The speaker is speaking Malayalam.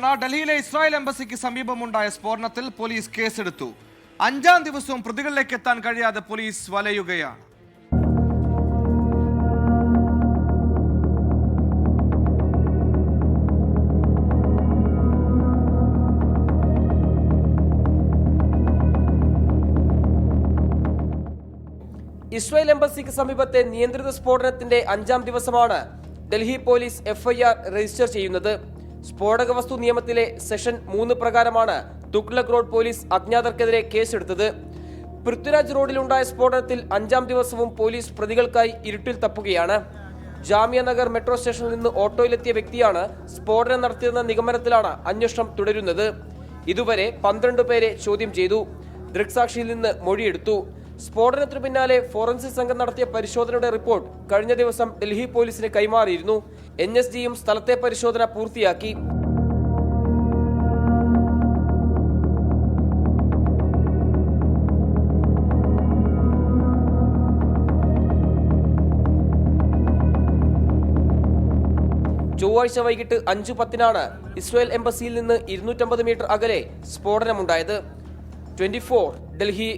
ഡൽഹിയിലെ ഇസ്രായേൽ എംബസിക്ക് സമീപമുണ്ടായ സ്ഫോടനത്തിൽ പോലീസ് കേസെടുത്തു. 5-ാം ദിവസവും പ്രതികളിലേക്ക് എത്താൻ കഴിയാതെ പോലീസ് വലയുകയാണ്. ഇസ്രായേൽ എംബസിക്ക് സമീപത്തെ നിയന്ത്രിത സ്ഫോടനത്തിന്റെ 5-ാം ദിവസമാണ് ഡൽഹി പോലീസ് FIR രജിസ്റ്റർ ചെയ്യുന്നത്. സ്ഫോടക വസ്തു നിയമത്തിലെ സെഷൻ 3 പ്രകാരമാണ് തുഗ്ലക് റോഡ് പോലീസ് അജ്ഞാതർക്കെതിരെ കേസെടുത്തത്. പൃഥ്വിരാജ് റോഡിലുണ്ടായ സ്ഫോടനത്തിൽ 5-ാം ദിവസവും പോലീസ് പ്രതികൾക്കായി ഇരുട്ടിൽ തപ്പുകയാണ്. ജാമിയ നഗർ മെട്രോ സ്റ്റേഷനിൽ നിന്ന് ഓട്ടോയിലെത്തിയ വ്യക്തിയാണ് സ്ഫോടനം നടത്തിയതെന്ന നിഗമനത്തിലാണ് അന്വേഷണം തുടരുന്നത്. ഇതുവരെ 12 പേരെ ചോദ്യം ചെയ്തു. ദൃക്സാക്ഷിയിൽ നിന്ന് മൊഴിയെടുത്തു. സ്ഫോടനത്തിനു പിന്നാലെ ഫോറൻസിക് സംഘം നടത്തിയ പരിശോധനയുടെ റിപ്പോർട്ട് കഴിഞ്ഞ ദിവസം ഡൽഹി പോലീസിന് കൈമാറിയിരുന്നു. NSGയും സ്ഥലത്തെ പരിശോധന പൂർത്തിയാക്കി. ചൊവ്വാഴ്ച വൈകിട്ട് 5:10 ഇസ്രായേൽ എംബസിയിൽ നിന്ന് 250 മീറ്റർ അകലെ സ്ഫോടനമുണ്ടായത്. 24 ഡൽഹി.